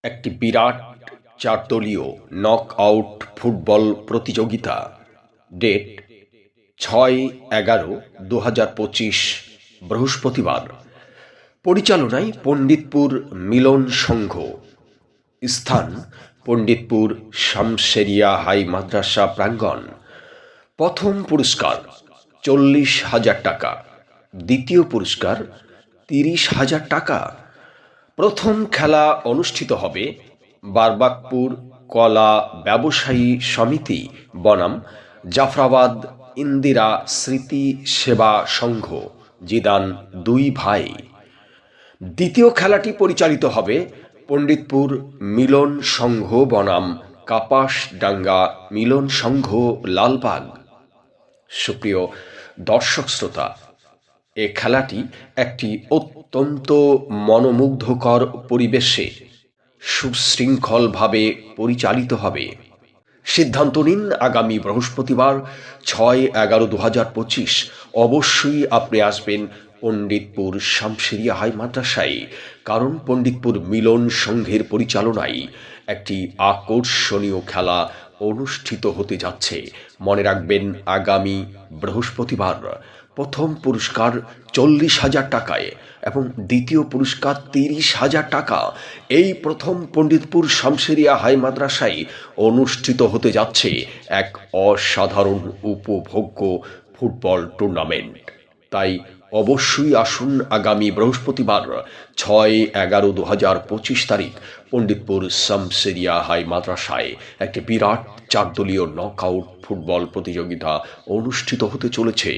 একটি বিরাট চারদলীয় knock out football প্রতিযোগিতা। Date 6-11-2025 বৃহস্পতিবার। পরিচালনায় পণ্ডিতপুর মিলন সংঘ। স্থান পণ্ডিতপুর শামশেরিয়া হাই মাদ্রাসা প্রাঙ্গণ। প্রথম পুরস্কার 40,000 টাকা, দ্বিতীয় পুরস্কার 30,000 টাকা। প্রথম খেলা অনুষ্ঠিত হবে বারবাকপুর কলা ব্যবসায়ী সমিতি বনাম জাফরাবাদ ইন্দিরা স্মৃতি সেবা সংঘ, জিদান 2 ভাই। দ্বিতীয় খেলাটি পরিচালিত হবে পণ্ডিতপুর মিলন সংঘ বনাম কাপাসডাঙ্গা মিলন সংঘ, লালবাগ। সুপ্রিয় দর্শক শ্রোতা, এ খেলাটি একটি অত্যন্ত মনোমুগ্ধকর পরিবেশে সুশৃঙ্খলভাবে পরিচালিত হবে। সিদ্ধান্ত নিন আগামী বৃহস্পতিবার 6-11-2025। অবশ্যই আপনি আসবেন পণ্ডিতপুর শামশেরিয়া হাই মাদ্রাসায়, কারণ পণ্ডিতপুর মিলন সংঘের পরিচালনায় একটি আকর্ষণীয় খেলা অনুষ্ঠিত হতে যাচ্ছে। মনে রাখবেন, আগামী বৃহস্পতিবার প্রথম পুরস্কার 40,000 টাকায় এবং দ্বিতীয় পুরস্কার 30,000 টাকা। এই প্রথম পণ্ডিতপুর শামশেরিয়া হাই মাদ্রাসায় অনুষ্ঠিত হতে যাচ্ছে এক অসাধারণ উপভোগ্য ফুটবল টুর্নামেন্ট। তাই অবশ্যই আসুন আগামী বৃহস্পতিবার 6-11-2025 তারিখ পণ্ডিতপুর শামশেরিয়া হাই মাদ্রাসায় একটি বিরাট চারদলীয় নকআউট ফুটবল প্রতিযোগিতা অনুষ্ঠিত হতে চলেছে।